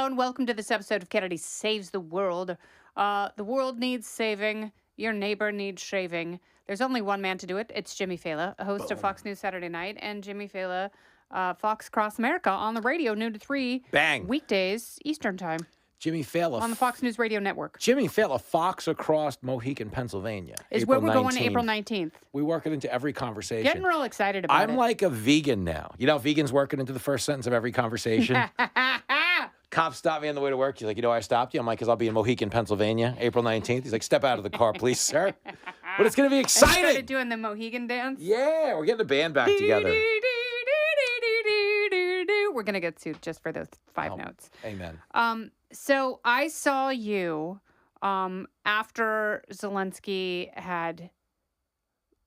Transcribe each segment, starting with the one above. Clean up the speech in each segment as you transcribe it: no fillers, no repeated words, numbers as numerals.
Hello and welcome to this episode of Kennedy Saves the World. The world needs saving. Your neighbor needs shaving. There's only one man to do it. It's Jimmy Failla, a host of Fox News Saturday Night, and Jimmy Failla, Fox Cross America on the radio, noon to 3. Bang. Weekdays, Eastern Time. Jimmy Failla. On the Fox News Radio Network. Jimmy Failla, Fox across Mohican, Pennsylvania. Is where we're going April 19th. We work it into every conversation. Getting real excited about it. I'm like a vegan now. You know, vegans working into the first sentence of every conversation. Cop stopped me on the way to work. He's like, you know why I stopped you? I'm like, because I'll be in Mohican, Pennsylvania, April 19th. He's like, step out of the car, please, sir. But it's going to be exciting. I started doing the Mohegan dance. Yeah, we're getting the band back together. We're going to get to just for those 5 notes. Amen. So I saw you after Zelensky had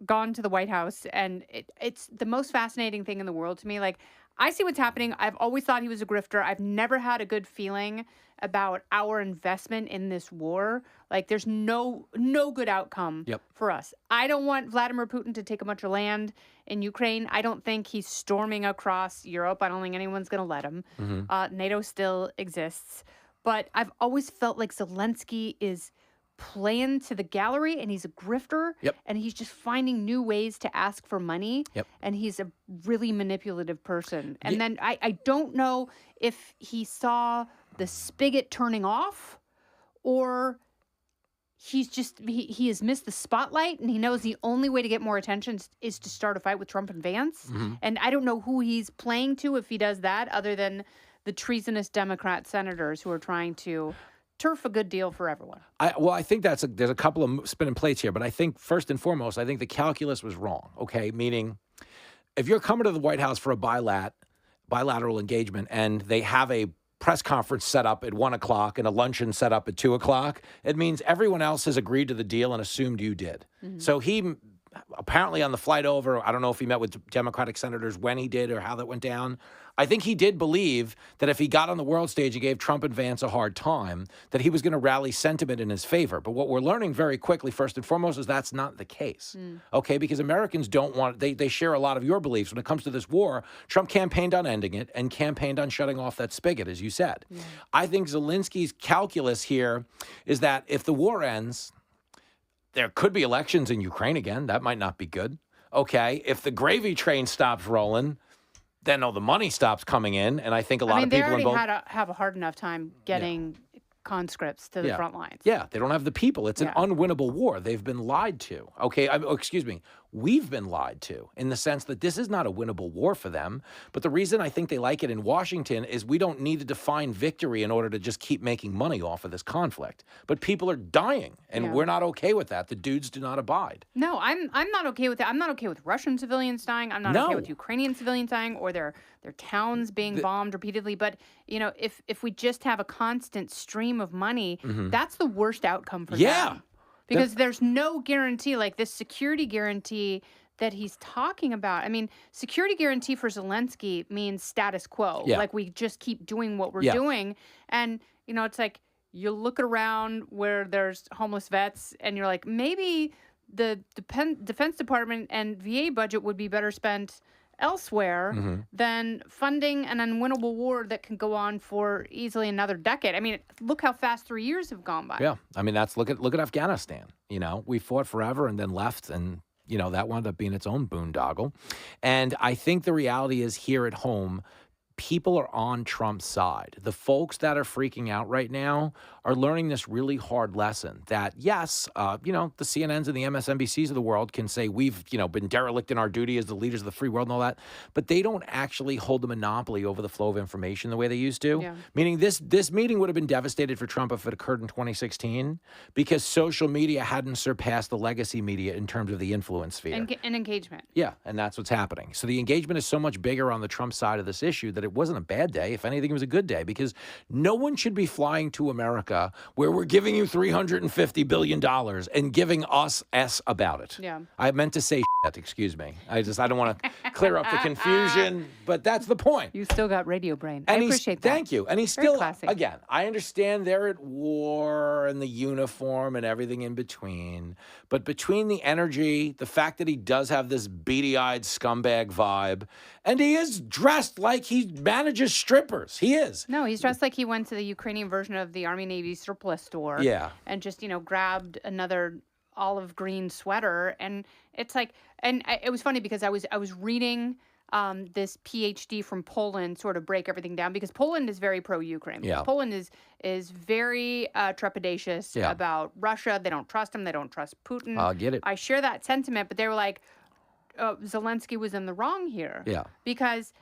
gone to the White House, and it's the most fascinating thing in the world to me. Like, I see what's happening. I've always thought he was a grifter. I've never had a good feeling about our investment in this war. Like, there's no good outcome for us. I don't want Vladimir Putin to take a bunch of land in Ukraine. I don't think he's storming across Europe. I don't think anyone's going to let him. NATO still exists. But I've always felt like Zelensky is playing to the gallery, and he's a grifter, and he's just finding new ways to ask for money, and he's a really manipulative person. And then I don't know if he saw the spigot turning off, or he's just he has missed the spotlight, and he knows the only way to get more attention is to start a fight with Trump and Vance. And I don't know who he's playing to if he does that, other than the treasonous Democrat senators who are trying to turf a good deal for everyone. I think there's a couple of spinning plates here, but I think first and foremost, I think the calculus was wrong. Okay, meaning if you're coming to the White House for a bilateral engagement, and they have a press conference set up at 1 o'clock and a luncheon set up at 2 o'clock, it means everyone else has agreed to the deal and assumed you did. So he apparently on the flight over, I don't know if he met with Democratic senators when he did or how that went down. I think he did believe that if he got on the world stage and gave Trump and Vance a hard time, that he was going to rally sentiment in his favor. But what we're learning very quickly, first and foremost, is that's not the case. Okay, because Americans don't want, they share a lot of your beliefs. When it comes to this war, Trump campaigned on ending it and campaigned on shutting off that spigot, as you said. I think Zelensky's calculus here is that if the war ends, there could be elections in Ukraine again. That might not be good. Okay, if the gravy train stops rolling, then the money stops coming in, and I think a lot of people in both have a hard enough time getting conscripts to the front lines. Yeah, they don't have the people. It's an unwinnable war. They've been lied to. Okay, excuse me. We've been lied to in the sense that this is not a winnable war for them. But the reason I think they like it in Washington is we don't need to define victory in order to just keep making money off of this conflict. But people are dying, and we're not okay with that. The dudes do not abide. No, I'm not okay with that. I'm not okay with Russian civilians dying. I'm not okay with Ukrainian civilians dying or their towns being bombed repeatedly. But, you know, if we just have a constant stream of money, that's the worst outcome for them. Because there's no guarantee, like this security guarantee that he's talking about. I mean, security guarantee for Zelensky means status quo. Like we just keep doing what we're doing. And, you know, it's like you look around where there's homeless vets and you're like, maybe the Defense Department and VA budget would be better spent elsewhere than funding an unwinnable war that can go on for easily another decade. I mean, look how fast 3 years have gone by. Yeah, I mean look at Afghanistan. You know, we fought forever and then left, and you know that wound up being its own boondoggle. And I think the reality is here at home, people are on Trump's side. The folks that are freaking out right now are learning this really hard lesson that, yes, you know, the CNNs and the MSNBCs of the world can say we've, you know, been derelict in our duty as the leaders of the free world and all that, but they don't actually hold the monopoly over the flow of information the way they used to. Meaning this meeting would have been devastated for Trump if it occurred in 2016 because social media hadn't surpassed the legacy media in terms of the influence sphere. And engagement. Yeah, and that's what's happening. So the engagement is so much bigger on the Trump side of this issue that it wasn't a bad day. If anything, it was a good day because no one should be flying to America where we're giving you $350 billion and giving us S about it. I meant to say shit, excuse me. I don't want to clear up the confusion, but that's the point. You still got radio brain. I appreciate that. Thank you. And he's Very still, classy. again, I understand they're at war and the uniform and everything in between, but between the energy, the fact that he does have this beady-eyed scumbag vibe, and he is dressed like he manages strippers. He is. No, he's dressed like he went to the Ukrainian version of the Army Navy surplus store. Yeah. And just, grabbed another olive green sweater. And it's like, it was funny because I was reading this PhD from Poland sort of break everything down, because Poland is very pro-Ukraine. Yeah. Poland is very trepidatious about Russia. They don't trust him. They don't trust Putin. I get it. I share that sentiment, but they were like, Zelensky was in the wrong here. Yeah. Because,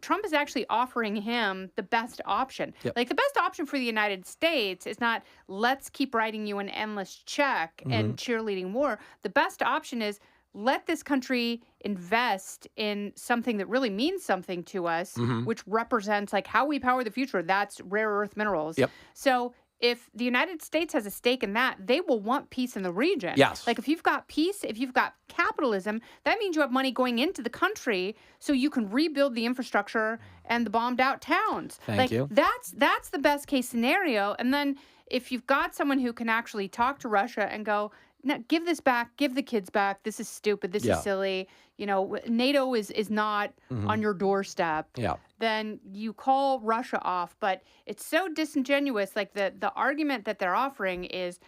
Trump is actually offering him the best option. Yep. Like, the best option for the United States is not, let's keep writing you an endless check and cheerleading war. The best option is, let this country invest in something that really means something to us, which represents like how we power the future. That's rare earth minerals. Yep. So if the United States has a stake in that, they will want peace in the region. Yes. Like, if you've got peace, if you've got capitalism, that means you have money going into the country so you can rebuild the infrastructure and the bombed out towns. Thank you. That's the best case scenario. And then if you've got someone who can actually talk to Russia and go, no, give this back, give the kids back. This is stupid. This is silly. NATO is not on your doorstep. Yeah. Then you call Russia off. But it's so disingenuous. Like, the argument that they're offering is,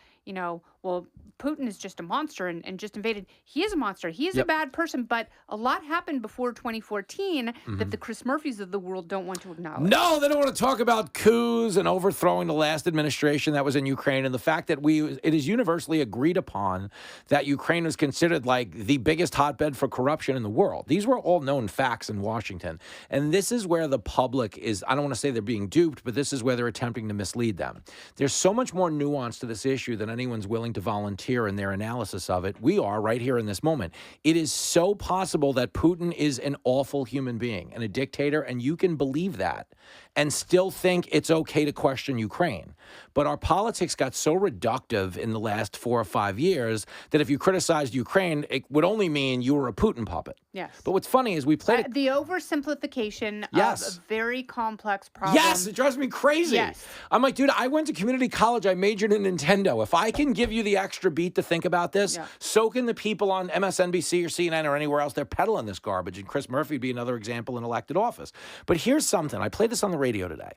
well, Putin is just a monster and just invaded. He is a monster. He is a bad person. But a lot happened before 2014 that the Chris Murphys of the world don't want to acknowledge. No, they don't want to talk about coups and overthrowing the last administration that was in Ukraine, and the fact that it is universally agreed upon that Ukraine was considered like the biggest hotbed for corruption in the world. These were all known facts in Washington. And this is where the public is, I don't want to say they're being duped, but this is where they're attempting to mislead them. There's so much more nuance to this issue than anyone's willing to volunteer in their analysis of it. We are right here in this moment. It is so possible that Putin is an awful human being and a dictator, and you can believe that and still think it's okay to question Ukraine. But our politics got so reductive in the last 4 or 5 years that if you criticized Ukraine, it would only mean you were a Putin puppet. Yes. But what's funny is we played the oversimplification of a very complex problem. Yes, it drives me crazy. Yes. I'm like, dude, I went to community college. I majored in Nintendo. If I can give you the extra beat to think about this, so can the people on MSNBC or CNN or anywhere else. They're peddling this garbage. And Chris Murphy would be another example in elected office. But here's something. I played this on the radio today.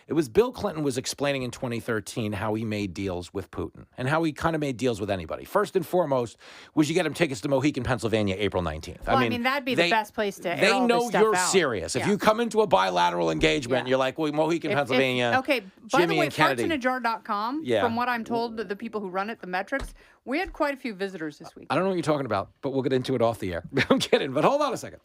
It was Bill Clinton was explaining in 2013 how he made deals with Putin and how he kind of made deals with anybody. First and foremost was you get him tickets to Mohegan, Pennsylvania, April 19th. Well, I mean that'd be the best place to air all They this know stuff you're out. serious. If you come into a bilateral engagement, you're like, well, Mohegan, Pennsylvania, okay, by Jimmy the way, and Kennedy. fartsinajar.com, from what I'm told, the people who run it, the metrics, we had quite a few visitors this week. I don't know what you're talking about, but we'll get into it off the air. I'm kidding, but hold on a second.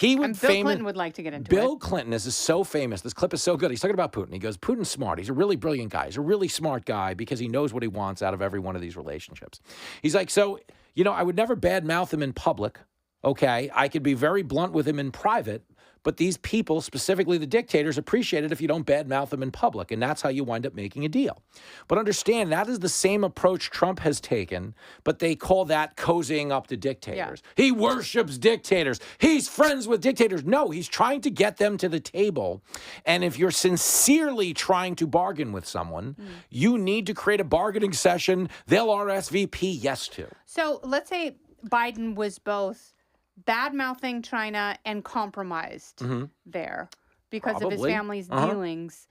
Bill Clinton would like to get into it. Bill Clinton is so famous. This clip is so good. He's talking about Putin. He goes, Putin's smart. He's a really brilliant guy. He's a really smart guy because he knows what he wants out of every one of these relationships. He's like, so, I would never badmouth him in public, okay? I could be very blunt with him in private, but these people, specifically the dictators, appreciate it if you don't badmouth them in public, and that's how you wind up making a deal. But understand, that is the same approach Trump has taken, but they call that cozying up to dictators. Yeah. He worships dictators. He's friends with dictators. No, he's trying to get them to the table, and if you're sincerely trying to bargain with someone, you need to create a bargaining session they'll RSVP yes to. So let's say Biden was both bad-mouthing China and compromised there because of his family's dealings.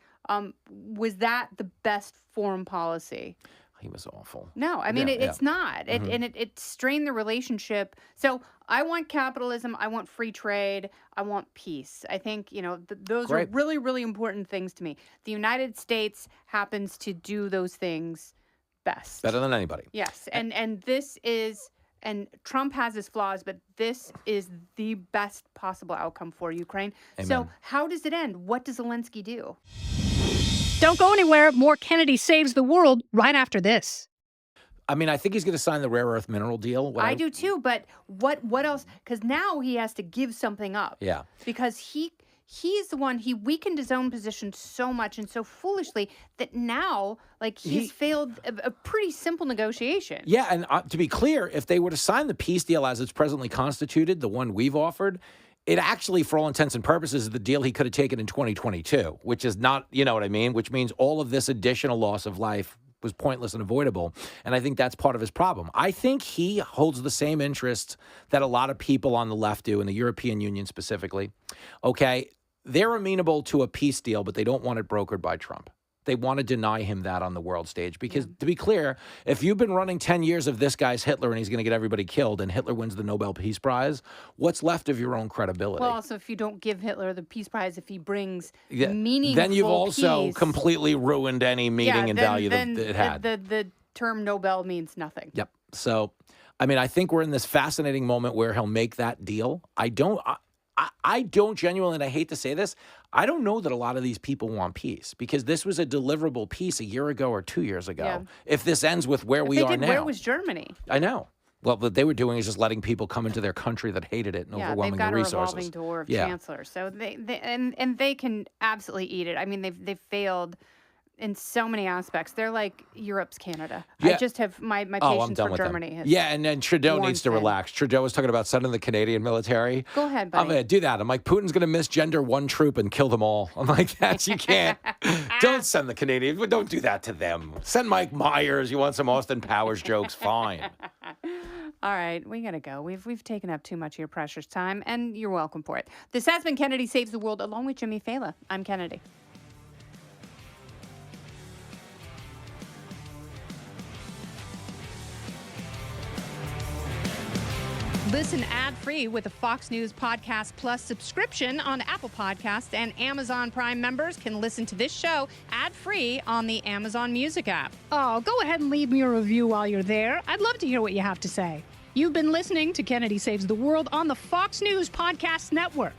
Was that the best foreign policy? He was awful. No, I mean, it's not. It strained the relationship. So I want capitalism. I want free trade. I want peace. I think, those are really, really important things to me. The United States happens to do those things best. Better than anybody. Yes. And this is... And Trump has his flaws, but this is the best possible outcome for Ukraine. Amen. So how does it end? What does Zelensky do? Don't go anywhere. More Kennedy Saves the World right after this. I mean, I think he's going to sign the rare earth mineral deal. I do too, but what else? Because now he has to give something up. Yeah. Because he's the one, he weakened his own position so much and so foolishly that now, he's failed a pretty simple negotiation. Yeah, and to be clear, if they were to sign the peace deal as it's presently constituted, the one we've offered, it actually, for all intents and purposes, is the deal he could have taken in 2022, which is not, you know what I mean? Which means all of this additional loss of life was pointless and avoidable. And I think that's part of his problem. I think he holds the same interests that a lot of people on the left do, in the European Union specifically. Okay, they're amenable to a peace deal, but they don't want it brokered by Trump. They want to deny him that on the world stage because, to be clear, if you've been running 10 years of this guy's Hitler and he's going to get everybody killed and Hitler wins the Nobel Peace Prize, what's left of your own credibility? Well, also, if you don't give Hitler the Peace Prize, if he brings meaningful then you've also peace, completely ruined any meaning and value that it had. The term Nobel means nothing. Yep. So, I mean, I think we're in this fascinating moment where he'll make that deal. I don't genuinely, and I hate to say this, I don't know that a lot of these people want peace because this was a deliverable peace a year ago or 2 years ago. Yeah. If this ends with where we are now. Where was Germany? I know. Well, what they were doing is just letting people come into their country that hated it and overwhelming the resources. Yeah, they've got a revolving door of chancellors. So they can absolutely eat it. I mean, they've failed in so many aspects. They're like Europe's Canada. I just have my patience for Germany. And then Trudeau needs to relax. Trudeau was talking about sending the Canadian military. Go ahead, buddy. I'm going to do that. I'm like, Putin's going to misgender one troop and kill them all. I'm like, you can't. Don't send the Canadians. Don't do that to them. Send Mike Myers. You want some Austin Powers jokes? Fine. All right, we gotta go. We've taken up too much of your precious time, and you're welcome for it. This has been Kennedy Saves the World, along with Jimmy Failla. I'm Kennedy. Listen ad-free with a Fox News Podcast Plus subscription on Apple Podcasts, and Amazon Prime members can listen to this show ad-free on the Amazon Music app. Oh, go ahead and leave me a review while you're there. I'd love to hear what you have to say. You've been listening to Kennedy Saves the World on the Fox News Podcast Network.